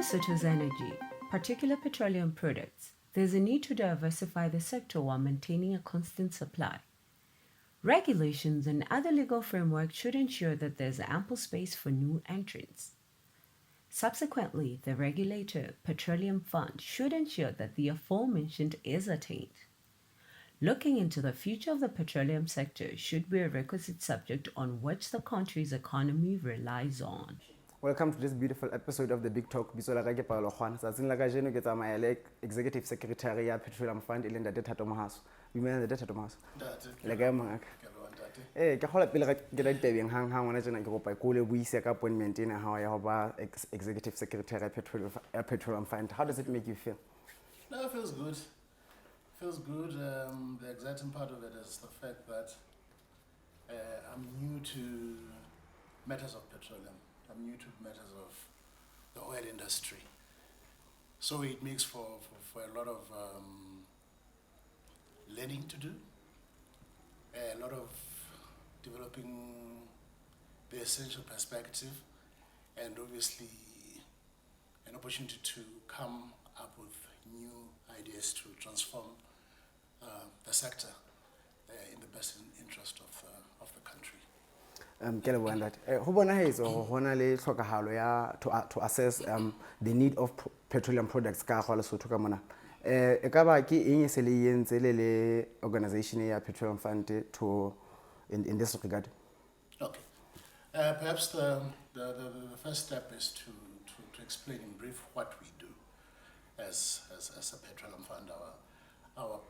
Lesotho's energy, particularly petroleum products, there's a need to diversify the sector while maintaining a constant supply. Regulations and other legal frameworks should ensure that there's ample space for new entrants. Subsequently, the regulator, Petroleum Fund, should ensure that the aforementioned is attained. Looking into the future of the petroleum sector should be a requisite subject on which the country's economy relies on. Welcome to this beautiful episode of the Big Talk. Biso la ka ke Paulo Juan. Sa tsing la ka jeno ke tsamaya le Executive Secretary ya Petroleum Fund ile ntate Thato Mohasoa. Dumela ntate Thato Mohasoa. Le ka mang ka? Ke gola pele ga ke la ditabeng hang ngwana tsena ke kopa ko le buise ka appointment ena ha ya ho ba Executive Secretary ya Petroleum Fund. How does it make you feel? No, it feels good. Feels good. The exciting part of it is the fact that I'm new to matters of petroleum. I'm new to matters of the oil industry. So it makes for a lot of learning to do, a lot of developing the essential perspective, and obviously an opportunity to come up with new ideas to transform the sector in the best interest of the country. Ke le bona that ho bonahetsa ho hona le tlhokahalo ya to assess the need of petroleum products ka go Lesotho ka mona e ka ba ke eng se le yentse le organization ya Petroleum Fund to in this regard. Okay, perhaps the first step is to explain in brief what we do as a petroleum fund. Our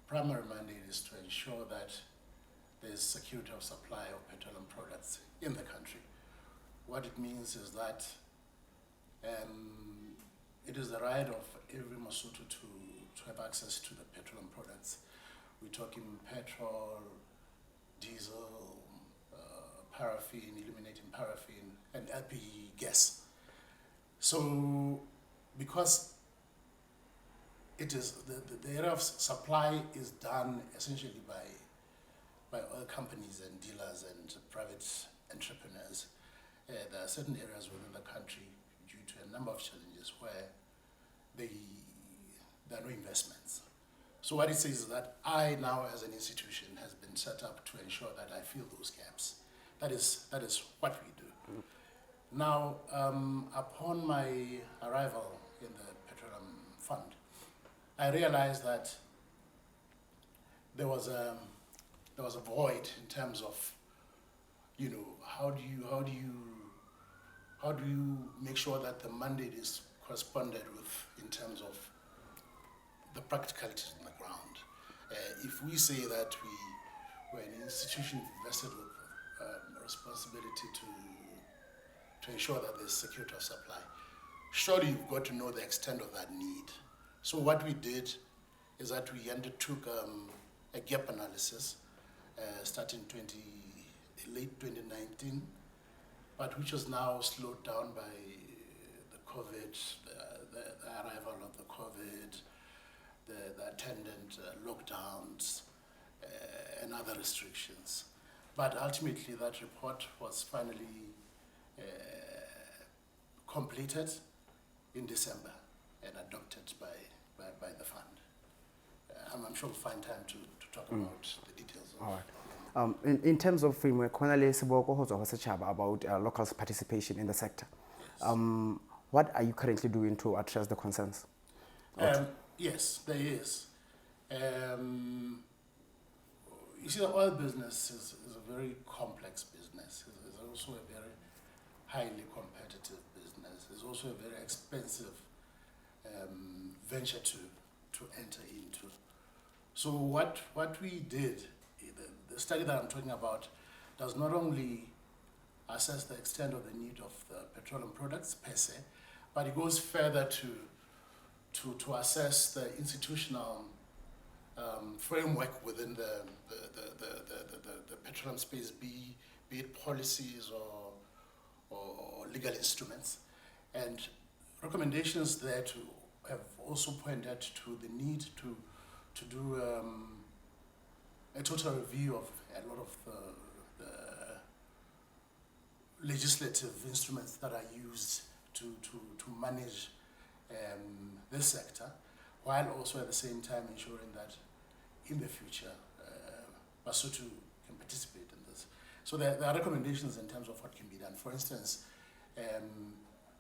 primary mandate is to ensure that there is security of supply of petroleum products in the country. What it means is that it is the right of every Lesotho to have access to the petroleum products. We're talking petrol, diesel, paraffin, illuminating paraffin, and LPG gas. So, because it is the area of supply is done essentially by oil companies and dealers and private entrepreneurs, there are certain areas within the country, due to a number of challenges, where there are no investments. So what it says is that I now, as an institution, has been set up to ensure that I fill those gaps. That is what we do. Now, upon my arrival in the Petroleum Fund, I realized that there was a void in terms of, how do you make sure that the mandate is corresponded with in terms of the practicalities on the ground. If we say that we're an institution invested with a responsibility to ensure that there's security of supply, surely you've got to know the extent of that need. So what we did is that we undertook a gap analysis starting late 2019, but which was now slowed down by the COVID, the arrival of the COVID, the attendant lockdowns, and other restrictions. But ultimately, that report was finally completed in December and adopted by the fund. I'm sure we'll find time to talk about the details of. All right. In terms of framework, when I spoke about local participation in the sector, Yes. What are you currently doing to address the concerns? Yes, there is. You see, the oil business is a very complex business. It's also a very highly competitive business. It's also a very expensive venture to enter into. So what we did, the study that I'm talking about, does not only assess the extent of the need of the petroleum products per se, but it goes further to assess the institutional framework within the petroleum space, be it policies or legal instruments, and recommendations there to have also pointed to the need to do a total review of a lot of the legislative instruments that are used to manage this sector, while also at the same time ensuring that in the future, Lesotho can participate in this. So there are recommendations in terms of what can be done. For instance,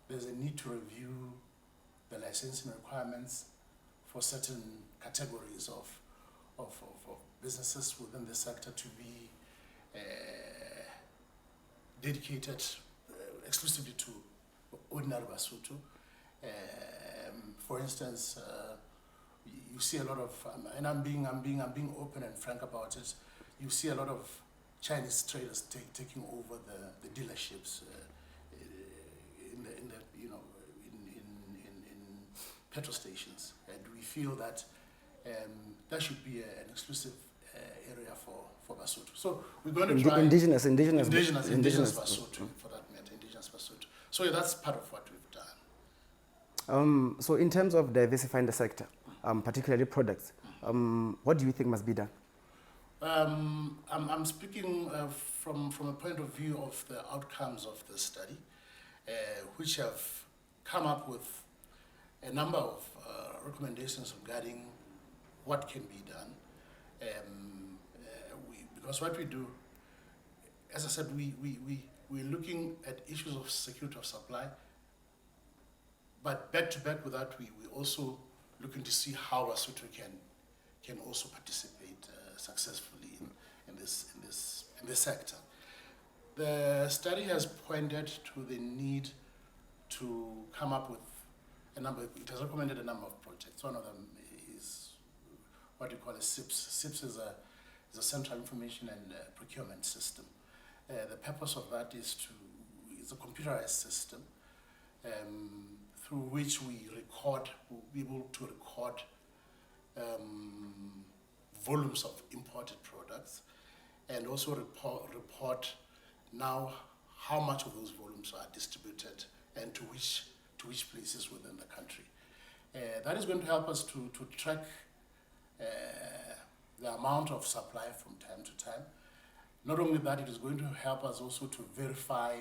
there's a need to review the licensing requirements for certain categories of businesses within the sector to be dedicated exclusively to ordinary Lesotho. For instance, you see a lot of, and I'm being open and frank about it. You see a lot of Chinese traders taking over the dealerships in petrol stations, and we feel that that should be an exclusive area for Lesotho. So we're going to try indigenous Lesotho, for that matter, indigenous Lesotho. So yeah, that's part of what we've done. So in terms of diversifying the sector, particularly products, what do you think must be done? I'm speaking from a point of view of the outcomes of the study, which have come up with a number of recommendations regarding what can be done. Because what we do, as I said, we're looking at issues of security of supply, but back to back with that, we're also looking to see how Lesotho can also participate successfully in this sector. The study has pointed to the need to come up with it has recommended a number of projects. One of them is what we call a SIPS. SIPS is a central information and procurement system. The purpose of that is it's a computerized system through which we'll be able to record volumes of imported products, and also report now how much of those volumes are distributed and to which places within the country. That is going to help us to track the amount of supply from time to time. Not only that, it is going to help us also to verify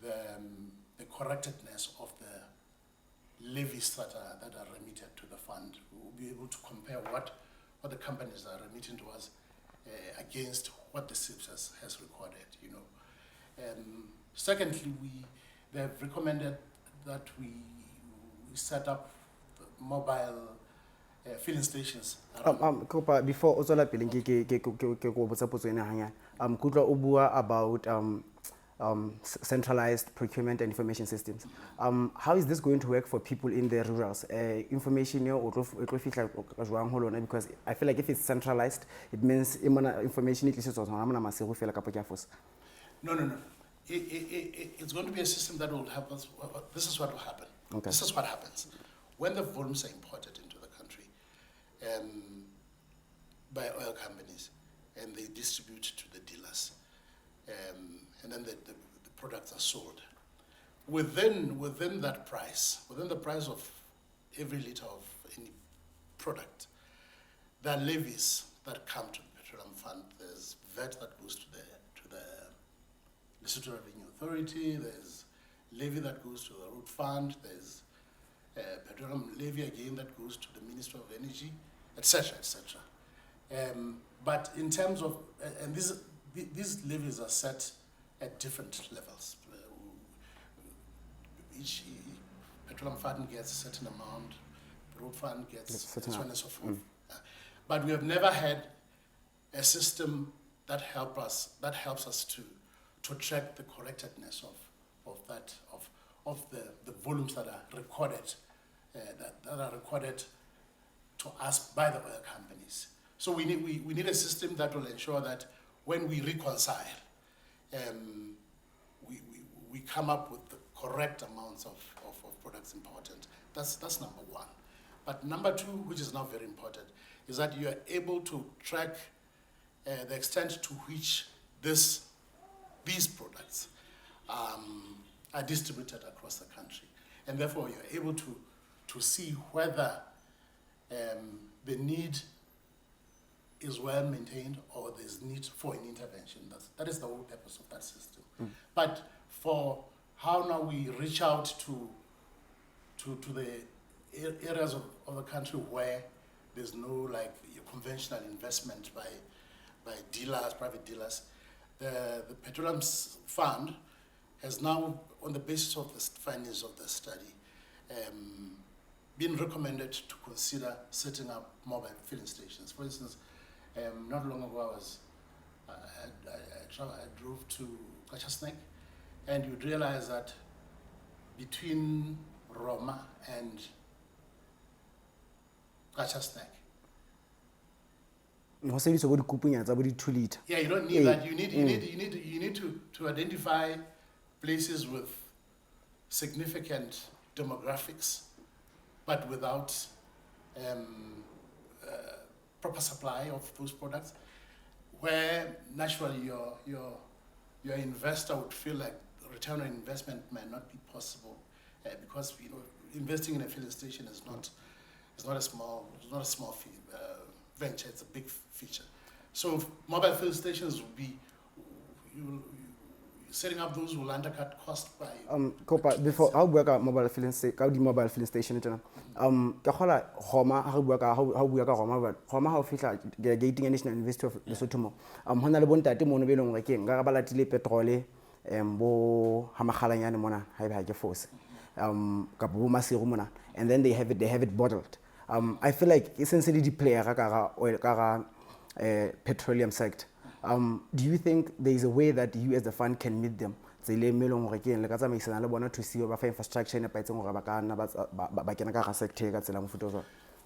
the correctness of the levies that are remitted to the fund. We will be able to compare what the companies are remitting to us against what the SIPS has recorded. Secondly, they have recommended that we set up mobile filling stations. Before Ozola Piling ke botsa potso ena hanya. Kutlwa o bua about centralized procurement and information systems. How is this going to work for people in the rurals? Information because I feel like if it's centralized, it means information No. It's going to be a system that will help us. This is what will happen. Okay. This is what happens. When the volumes are imported into the country by oil companies, and they distribute to the dealers, and then the products are sold. Within that price, within the price of every liter of any product, there are levies that come to the Petroleum Fund. There's VAT that goes to the Lesotho Revenue Authority. There's levy that goes to the Road Fund. There's petroleum levy again that goes to the Ministry of Energy, etc., etc. But in terms of, and these levies are set at different levels. Each Petroleum Fund gets a certain amount, Road Fund gets so on and so forth. But we have never had a system that helps us to track the correctness of the volumes that are recorded that are recorded to us by the oil companies. So we need a system that will ensure that when we reconcile, we come up with the correct amounts of products imported. That's number one. But number two, which is now very important, is that you are able to track the extent to which these products are distributed across the country. And therefore, you're able to see whether the need is well maintained or there's need for an intervention. That is the whole purpose of that system. But for how now we reach out to to the areas of the country where there's no like conventional investment by dealers, private dealers. The Petroleum Fund has now, on the basis of the findings of the study, been recommended to consider setting up mobile filling stations. For instance, not long ago I drove to Kachasnek, and you'd realize that between Roma and Kachasnek, yeah, you don't need that. You need to identify places with significant demographics, but without proper supply of those products, where naturally your investor would feel like return on investment might not be possible, because investing in a filling station is not a small venture. It's a big feature. So mobile filling stations would be setting up those will undercut cost by. Kopa, before how work out mobile filling station, how the mobile filling station ita ka khola Roma how work Roma but Roma how fihla gating national university of Lesotho mo hona le bontate mo no be leng re ke nga ba latile petrol bo hamaghalanyane mona ha ba ke force ka bo masiru mona, and then they have it bottled. I feel like essentially the player ka oil ka petroleum sector. Do you think there is a way that you as the fund can meet them? To see over infrastructure in a sector.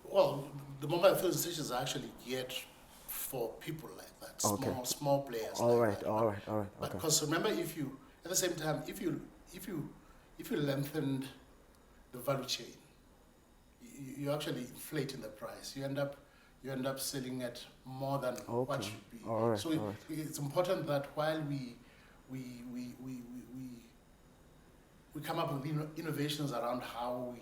Well, the mobile filling stations are actually geared for people like that, small players. All right. But because remember, if you at the same time, if you lengthened the value chain, you actually inflating the price. You end up selling at more than what should be. So it's important that while we come up with innovations around how we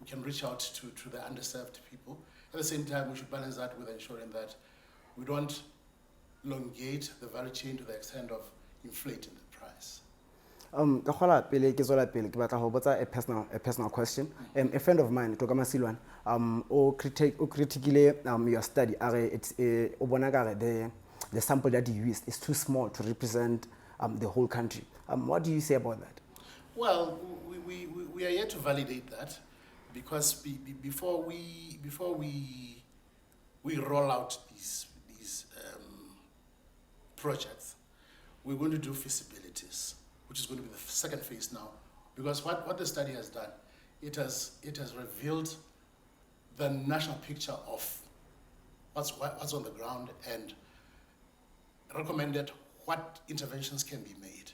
can reach out to the underserved people, at the same time we should balance that with ensuring that we don't elongate the value chain to the extent of inflating the price. A personal question. A friend of mine, Togama Silwan, critically your study, the sample that you used is too small to represent the whole country. What do you say about that? Well, we are yet to validate that, because before we roll out these projects, we're going to do feasibilities, which is going to be the second phase now. Because what the study has done, it has revealed the national picture of what's on the ground and recommended what interventions can be made.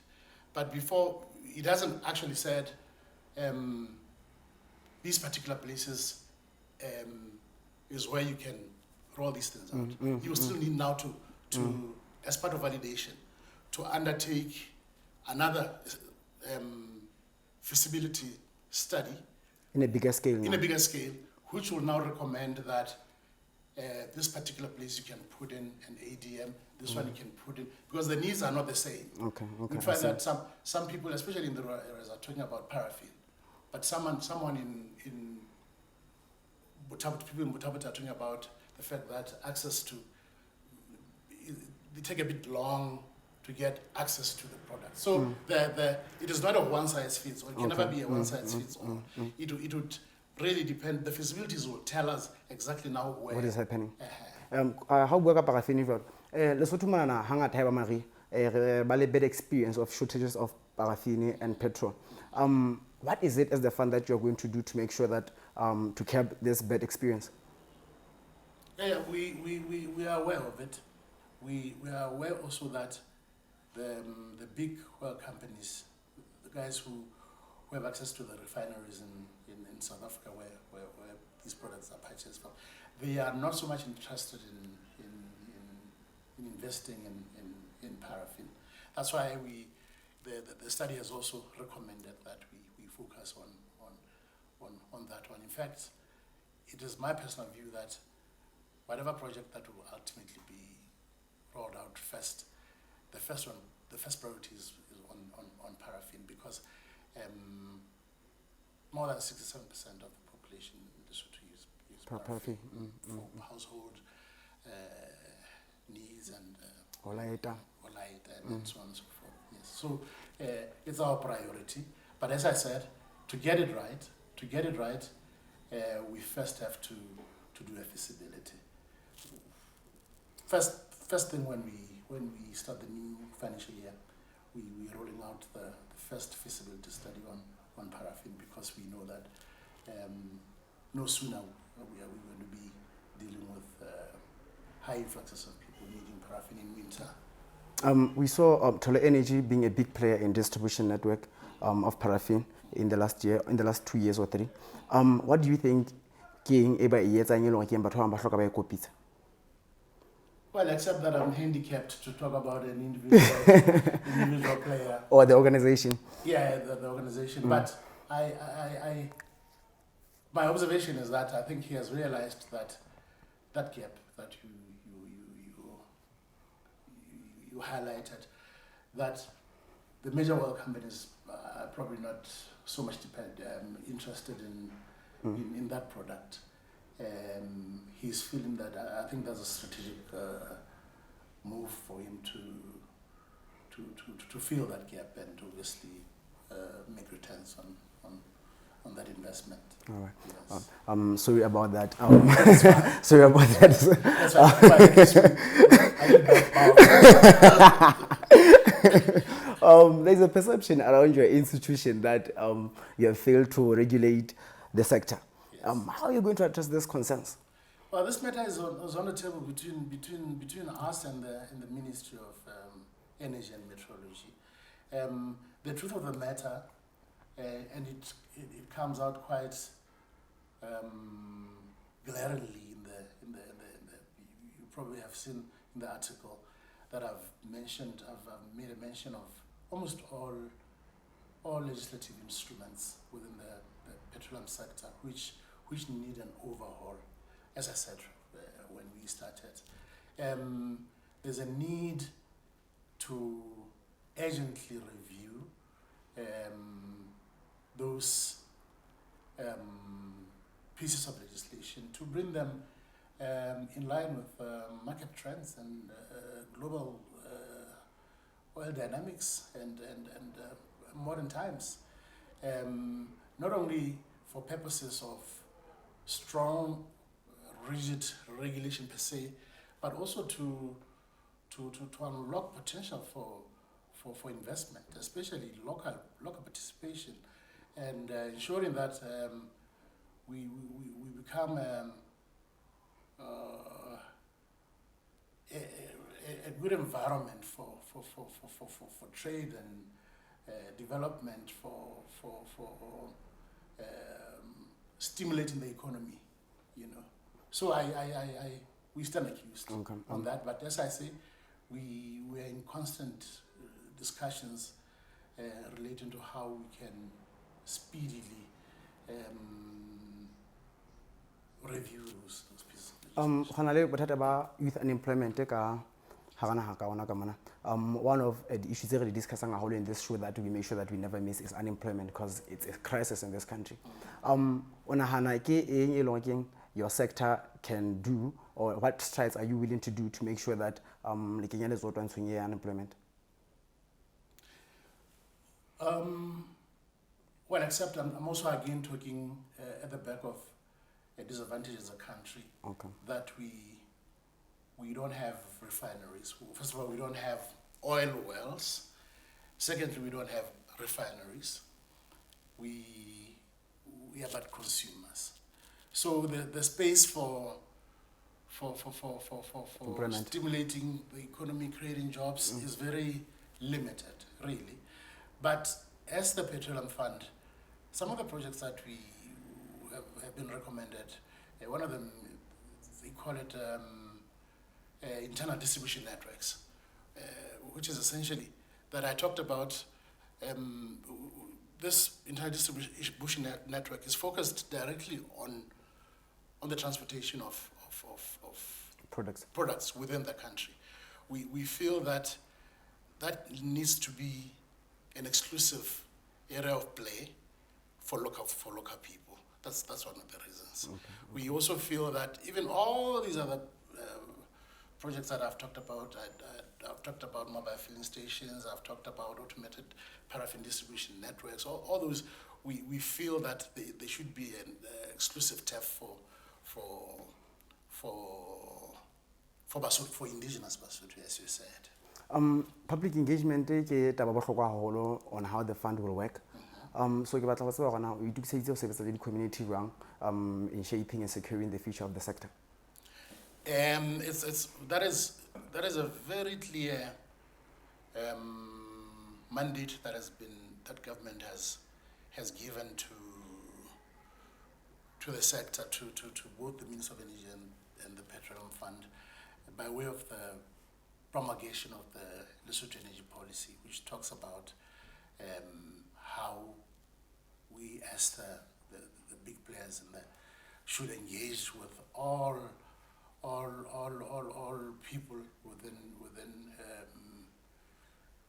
But before, it hasn't actually said these particular places is where you can roll these things out. You still need now to as part of validation, to undertake another feasibility study in a bigger scale. Which will now recommend that this particular place you can put in an ADM, this one you can put in, because the needs are not the same. We find that some people, especially in the rural areas, are talking about paraffin, but someone in Buthabut, people in Buthabut are talking about the fact that access to, they take a bit long to get access to the product. So it is not a one-size-fits-all. It can never be a one-size-fits-all. It would really depend. The feasibilities will tell us exactly now what is happening. How work paraffin? Lesotho mana hanga taiba mari bale bad experience of shortages of paraffin and petrol. What is it as the fund that you're going to do to make sure that to curb this bad experience? Yeah, we are aware of it. We are aware also that the big oil companies, the guys who have access to the refineries in South Africa where these products are purchased from, they are not so much interested in investing in paraffin. That's why the study has also recommended that we focus on that one. In fact, it is my personal view that whatever project that will ultimately be rolled out first, the first priority is on paraffin, because more than 67% of the population in Lesotho use paraffin for household needs and Olaita. and so on and so forth. Yes. So it's our priority. But as I said, to get it right, we first have to do a feasibility. First thing when we start the new financial year, we're rolling out the first feasibility study on paraffin, because we know that no sooner are we going to be dealing with high influxes of people needing paraffin in winter. We saw Tole Energy being a big player in distribution network of paraffin in the last 2 years or 3. What do you think? Well, except that I'm handicapped to talk about an individual player. Or the organization. Yeah, the organization. But my observation is that I think he has realized that gap that you highlighted, that the major oil companies are probably not so much interested in that product. He's feeling that I think there's a strategic move for him to fill that gap and to obviously make returns on that investment. All right. Yes. Sorry about that. Sorry about that. That's why there's a perception around your institution that you have failed to regulate the sector. Yes. How are you going to address these concerns? Well, this matter is on the table between us and the Ministry of Energy and Meteorology. The truth of the matter, and it comes out quite glaringly in the you probably have seen in the article that I've mentioned. I've made a mention of almost all legislative instruments within the petroleum sector which need an overhaul. As I said when we started, there's a need to urgently review those pieces of legislation to bring them in line with market trends and global oil dynamics and modern times. Not only for purposes of strong, rigid regulation per se, but also to unlock potential for investment, especially local participation, and ensuring that we become a good environment for trade and development, for stimulating the economy, So we stand accused on that, but as I say, we are in constant discussions relating to how we can speedily review those pieces. Youth unemployment. One of the issues that we discuss in this show that we make sure that we never miss is unemployment, because it's a crisis in this country. Your sector can do, or what strides are you willing to do to make sure that unemployment? Well, except I'm also again talking at the back of a disadvantage as a country, that we don't have refineries. First of all, we don't have oil wells. Secondly, we don't have refineries. We are but consumers. So the space for stimulating the economy, creating jobs is very limited, really. But as the Petroleum Fund, some of the projects that we have been recommended, one of them, they call it internal distribution networks, which is essentially that I talked about. This internal distribution network is focused directly on the transportation of products within the country. We feel that needs to be an exclusive area of play for local people. That's one of the reasons. We also feel that even all these other projects that I've talked about, I've talked about mobile filling stations, I've talked about automated paraffin distribution networks, all those, we feel that they should be an exclusive TEF for indigenous Basotho, as you said. Public engagement ke taba bohlokwa haholo on how the fund will work. So ke batla go tseba gona o itukiseditse go sebetsa le di-community jwang in shaping and securing the future of the sector. That is a very clear mandate that government has given to the sector, to both the Minister of Energy and the Petroleum Fund, by way of the promulgation of the Lesotho Energy Policy, which talks about how we as the big players in should engage with all people within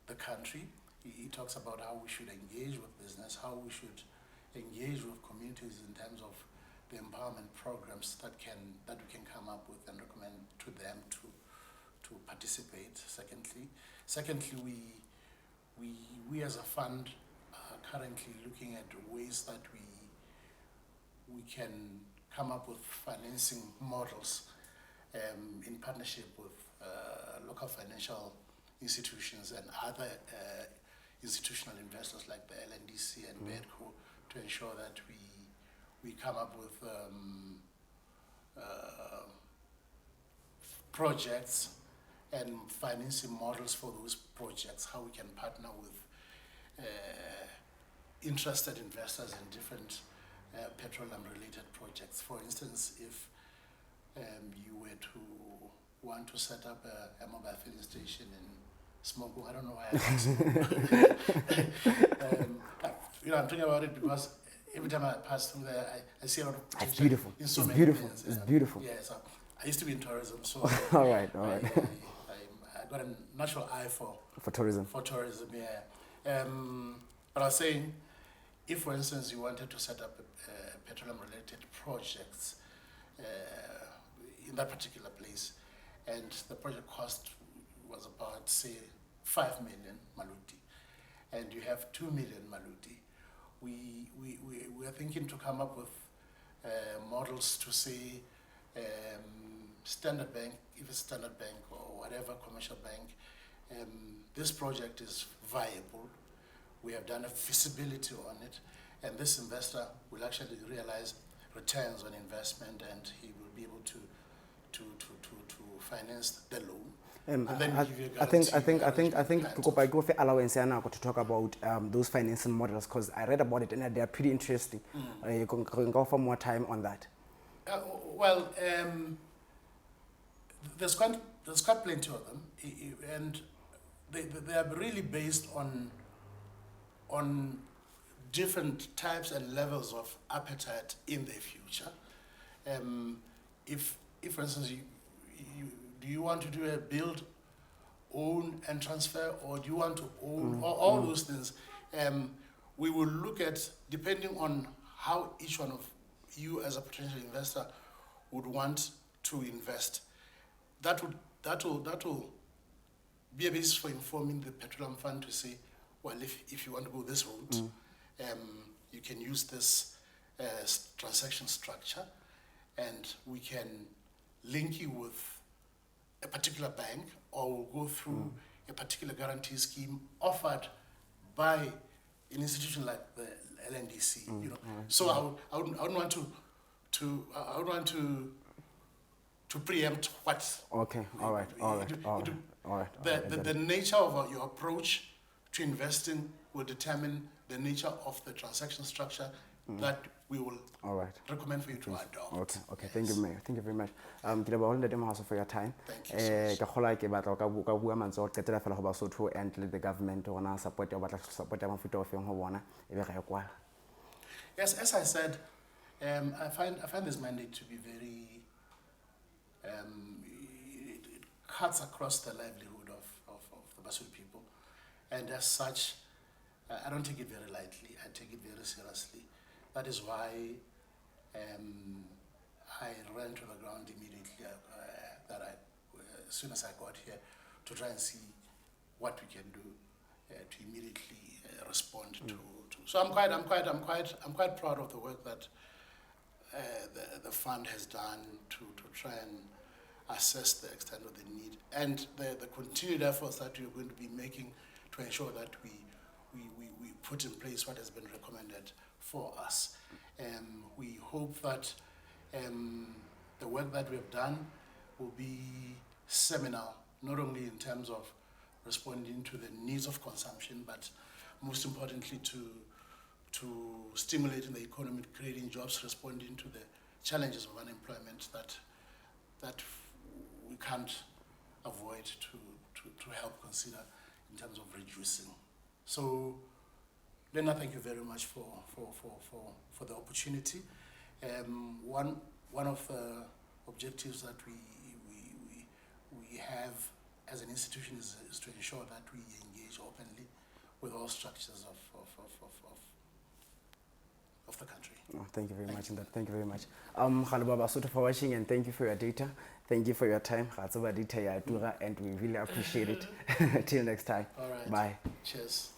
the country. He talks about how we should engage with business, how we should engage with communities in terms of the empowerment programs that we can come up with and recommend to them to participate. Secondly, we as a fund are currently looking at ways that we can come up with financing models in partnership with local financial institutions and other institutional investors like the LNDC and BEDCO to ensure that we come up with projects and financing models for those projects, how we can partner with interested investors in different petroleum-related projects. For instance, if you were to want to set up a mobile filling station in Smoko, I don't know why I'm talking about it because every time I pass through there, I see a lot of potential. It's beautiful. In so it's many beautiful. ways. It's beautiful. Yeah, so I used to be in tourism, so all right. I got a natural eye for tourism. For tourism, yeah. But I was saying, if, for instance, you wanted to set up petroleum-related projects in that particular place, and the project cost was about, say, 5 million maluti, and you have 2 million maluti, we are thinking to come up with models to say Standard Bank, if it's Standard Bank or whatever commercial bank, this project is viable. We have done a feasibility on it, and this investor will actually realize returns on investment, and he will be able to finance the loan. And then give you a guarantee. I think Kopa allowance to talk about those financing models, because I read about it and they are pretty interesting. You can go for more time on that. There's quite plenty of them, and they are really based on different types and levels of appetite in the future. If for instance, do you want to do a build, own and transfer, or do you want to own, all those things? We will look at, depending on how each one of you as a potential investor would want to invest. That will be a basis for informing the Petroleum Fund to say, well, if you want to go this route, you can use this transaction structure, and we can link you with a particular bank, or we'll go through a particular guarantee scheme offered by an institution like the LNDC. So I would want to preempt what. Okay. All right. The nature of your approach to investing will determine the nature of the transaction structure that we will recommend for you to adopt. Okay. Yes. Thank you, Mayor. Thank you very much. Thato Mohasoa for your time. Thank you so much. And the government support Yes, as I said, I find this mandate to be very it cuts across the livelihood of the Basotho people, and as such, I don't take it very lightly. I take it very seriously. That is why I ran to the ground immediately as soon as I got here, to try and see what we can do to immediately respond to. So I'm quite proud of the work that the fund has done to try and assess the extent of the need and the continued efforts that we're going to be making to ensure that we put in place what has been recommended for us. We hope that the work that we have done will be seminal, not only in terms of responding to the needs of consumption, but most importantly to stimulating the economy, creating jobs, responding to the challenges of unemployment that we can't avoid to help consider in terms of reducing. So, Lena, thank you very much for the opportunity. One of the objectives that we have as an institution is to ensure that we engage openly with all structures of the country. Oh, thank you very much. Thank you very much. Basotho for watching, and thank you for your data. Thank you for your time. And we really appreciate it. Till next time. All right. Bye. Cheers.